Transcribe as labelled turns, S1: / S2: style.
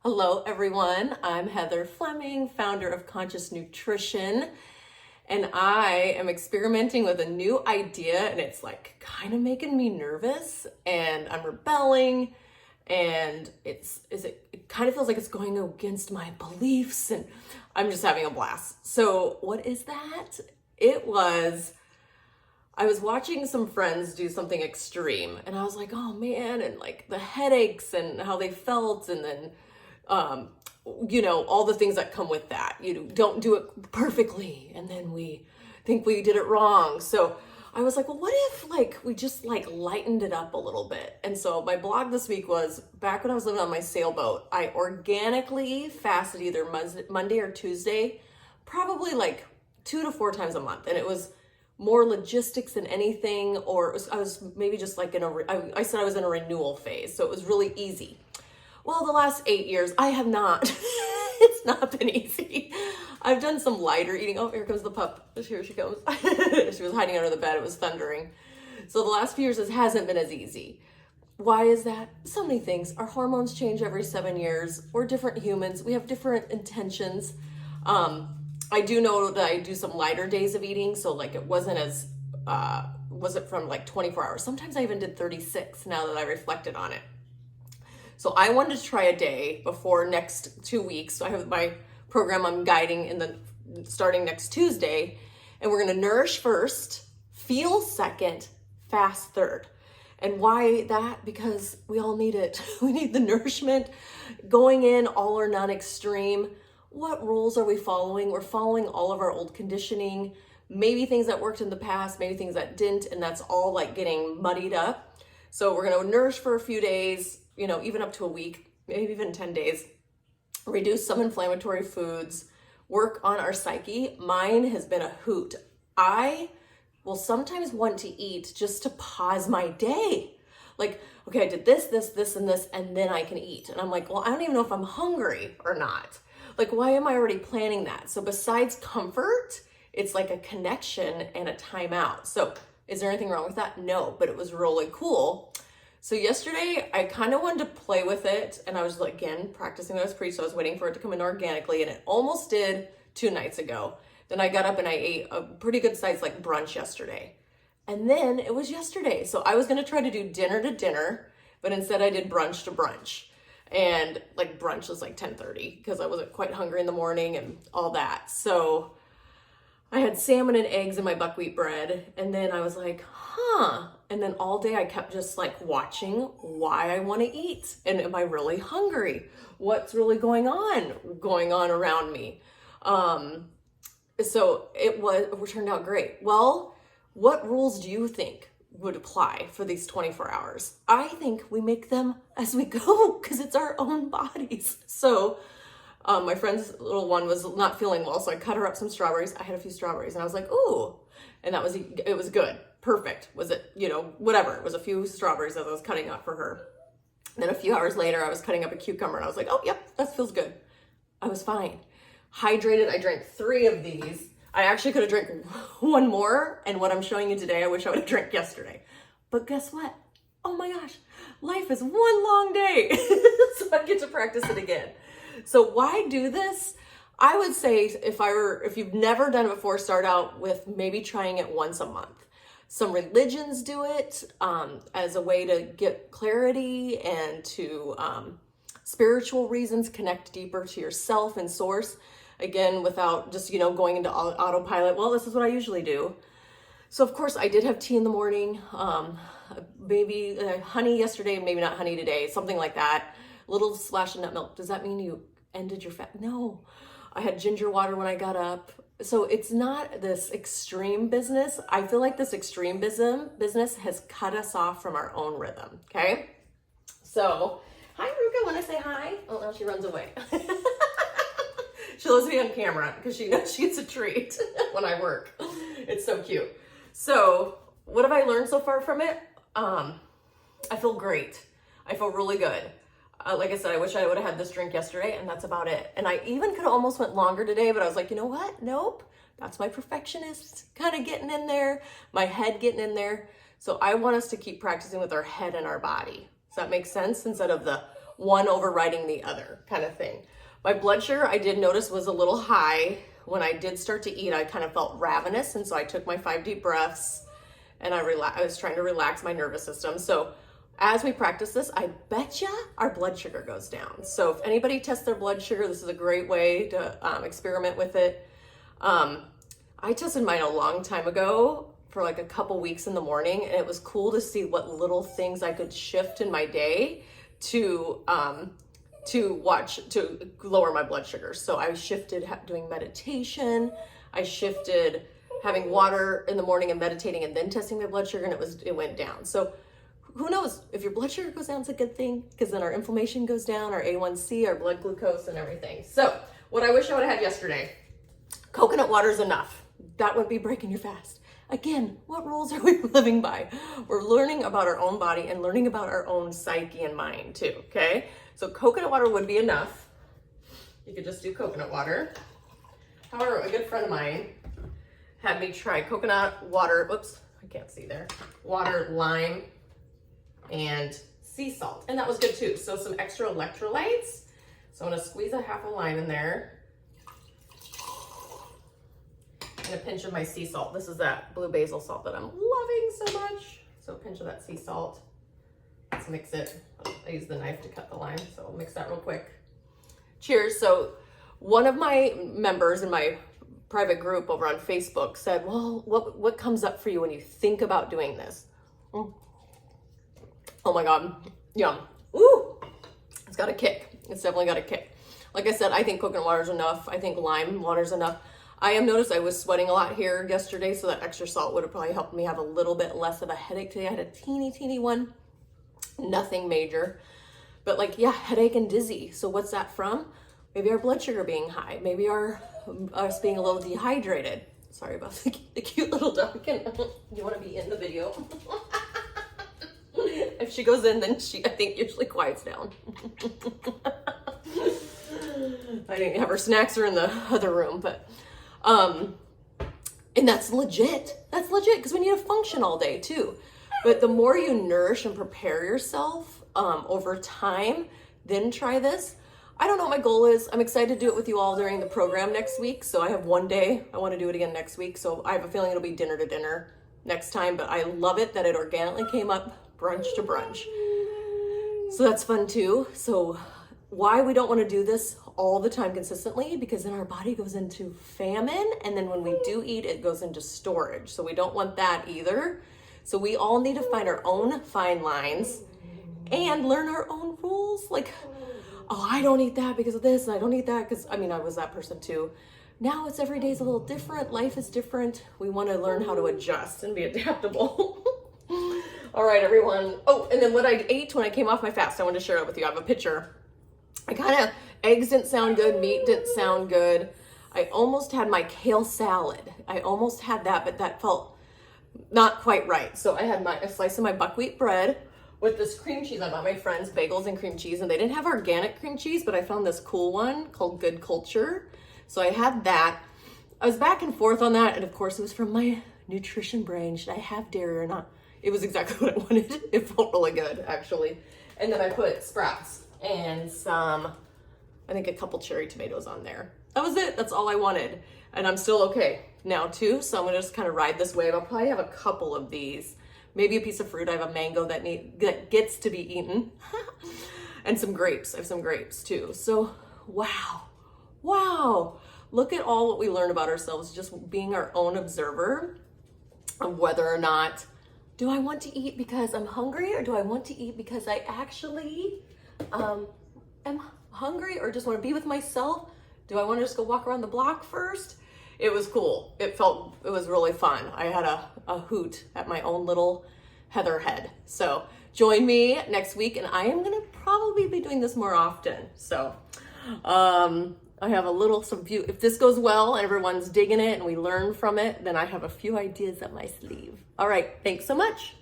S1: Hello, everyone. I'm Heather Fleming, founder of Conscious Nutrition, and I am experimenting with a new idea, and it's like kind of making me nervous, and I'm rebelling, and it kind of feels like it's going against my beliefs, and I'm just having a blast. So, what is that? I was watching some friends do something extreme, and I was like, oh man, and like the headaches and how they felt, and then all the things that come with that. You don't do it perfectly, and then we think we did it wrong. So I was like, well, what if we just lightened it up a little bit? And so my blog this week was, back when I was living on my sailboat, I organically fasted either Monday or Tuesday, probably 2 to 4 times a month. And it was more logistics than anything, I was maybe just I said I was in a renewal phase. So it was really easy. Well, the last 8 years, I have not. It's not been easy. I've done some lighter eating. Oh, here comes the pup. Here she comes. She was hiding under the bed. It was thundering. So the last few years, it hasn't been as easy. Why is that? So many things. Our hormones change every 7 years. We're different humans. We have different intentions. I do know that I do some lighter days of eating. So it wasn't from 24 hours. Sometimes I even did 36 now that I reflected on it. So I wanted to try a day before next 2 weeks. So I have my program I'm guiding starting next Tuesday, and we're going to nourish first, feel second, fast third. And why that? Because we all need it. We need the nourishment. Going in all or none extreme. What rules are we following? We're following all of our old conditioning, maybe things that worked in the past, maybe things that didn't, and that's all getting muddied up. So we're going to nourish for a few days, even up to a week, maybe even 10 days, reduce some inflammatory foods, work on our psyche. Mine has been a hoot. I will sometimes want to eat just to pause my day. Okay, I did this, and this, and then I can eat. And I'm like, well, I don't even know if I'm hungry or not. Why am I already planning that? So besides comfort, it's like a connection and a timeout. So is there anything wrong with that? No, but it was really cool. So yesterday, I kind of wanted to play with it, and I was, again, practicing what I was preached, so I was waiting for it to come in organically, and it almost did 2 nights ago. Then I got up and I ate a pretty good size, brunch yesterday. And then it was yesterday. So I was going to try to do dinner to dinner, but instead I did brunch to brunch. And, brunch was 10:30, because I wasn't quite hungry in the morning and all that. So I had salmon and eggs in my buckwheat bread, and then I was like, and then all day I kept just watching why I want to eat, and am I really hungry? What's really going on around me? So it turned out great. Well, what rules do you think would apply for these 24 hours? I think we make them as we go, because it's our own bodies. So my friend's little one was not feeling well, so I cut her up some strawberries. I had a few strawberries, and I was like, ooh, and it was good. Perfect. Was it, whatever. It was a few strawberries as I was cutting up for her. Then a few hours later, I was cutting up a cucumber, and I was like, oh, yep, that feels good. I was fine. Hydrated. I drank 3 of these. I actually could have drank 1 more, and what I'm showing you today, I wish I would have drank yesterday. But guess what? Oh my gosh, life is one long day. So I get to practice it again. So why do this? I would say if you've never done it before, start out with maybe trying it once a month. Some religions do it as a way to get clarity and to spiritual reasons, connect deeper to yourself and source. Again, without just, going into autopilot. Well, this is what I usually do. So of course I did have tea in the morning, maybe honey yesterday, maybe not honey today, something like that. A little splash of nut milk. Does that mean you ended your fast? No, I had ginger water when I got up. So it's not this extreme business. I feel like this extreme business has cut us off from our own rhythm. Okay. So hi, Ruka. Want to say hi? Oh, now she runs away. She loves me on camera because she knows she gets a treat when I work. It's so cute. So what have I learned so far from it? I feel great. I feel really good. Like I said, I wish I would have had this drink yesterday, and that's about it. And I even could have almost went longer today, but I was like, you know what? Nope. That's my perfectionist kind of getting in there, my head getting in there. So I want us to keep practicing with our head and our body. Does that make sense? Instead of the one overriding the other kind of thing. My blood sugar, I did notice, was a little high. When I did start to eat, I kind of felt ravenous, and so I took my 5 deep breaths, and I was trying to relax my nervous system. So as we practice this, I betcha our blood sugar goes down. So if anybody tests their blood sugar, this is a great way to experiment with it. I tested mine a long time ago for like a couple weeks in the morning, and it was cool to see what little things I could shift in my day to lower my blood sugar. So I shifted doing meditation. I shifted having water in the morning and meditating and then testing my blood sugar, and it went down. So who knows, if your blood sugar goes down, it's a good thing, because then our inflammation goes down, our A1C, our blood glucose, and everything. So what I wish I would have had yesterday, coconut water is enough. That would be breaking your fast. Again, what rules are we living by? We're learning about our own body and learning about our own psyche and mind too, okay? So coconut water would be enough. You could just do coconut water. However, a good friend of mine had me try coconut water, whoops, I can't see there, water, lime, and sea salt. And that was good too. So some extra electrolytes. So I'm gonna squeeze a half a lime in there. And a pinch of my sea salt. This is that blue basil salt that I'm loving so much. So a pinch of that sea salt. Let's mix it. I use the knife to cut the lime, so I'll mix that real quick. Cheers. So one of my members in my private group over on Facebook said, well, what comes up for you when you think about doing this? Oh my God, yum. Ooh, it's got a kick. It's definitely got a kick. Like I said, I think coconut water is enough. I think lime water is enough. I have noticed I was sweating a lot here yesterday, so that extra salt would have probably helped me have a little bit less of a headache today. I had a teeny one, nothing major, but like, yeah, headache and dizzy. So what's that from? Maybe our blood sugar being high. Maybe us being a little dehydrated. Sorry about the cute little duck. You want to be in the video? If she goes in, then I think usually quiets down. I didn't have her snacks are in the other room, but and that's legit. That's legit, because we need to function all day too. But the more you nourish and prepare yourself over time, then try this. I don't know what my goal is. I'm excited to do it with you all during the program next week. So I have one day. I want to do it again next week. So I have a feeling it'll be dinner to dinner next time. But I love it that it organically came up brunch to brunch. So that's fun too. So why we don't want to do this all the time consistently, because then our body goes into famine, and then when we do eat, it goes into storage. So we don't want that either. So we all need to find our own fine lines and learn our own rules. Like, oh, I don't eat that because of this, and I don't eat that because, I mean, I was that person too. Now it's every day is a little different. Life is different. We want to learn how to adjust and be adaptable. All right, everyone. Oh, and then what I ate when I came off my fast, I wanted to share it with you. I have a picture. Eggs didn't sound good, meat didn't sound good. I almost had my kale salad. I almost had that, but that felt not quite right. So I had a slice of my buckwheat bread with this cream cheese. I bought my friends bagels and cream cheese, and they didn't have organic cream cheese, but I found this cool one called Good Culture. So I had that. I was back and forth on that, and of course it was from my nutrition brain. Should I have dairy or not? It was exactly what I wanted. It felt really good, actually. And then I put sprouts and I think a couple cherry tomatoes on there. That was it. That's all I wanted. And I'm still okay now too. So I'm gonna just kind of ride this wave. I'll probably have a couple of these, maybe a piece of fruit. I have a mango that gets to be eaten and some grapes. I have some grapes too. So wow. Look at all what we learn about ourselves, just being our own observer of whether or not, do I want to eat because I'm hungry, or do I want to eat because I actually am hungry, or just want to be with myself? Do I want to just go walk around the block first? It was cool. It was really fun. I had a hoot at my own little heather head. So join me next week, and I am going to probably be doing this more often. So I have if this goes well and everyone's digging it and we learn from it, then I have a few ideas up my sleeve. All right. Thanks so much.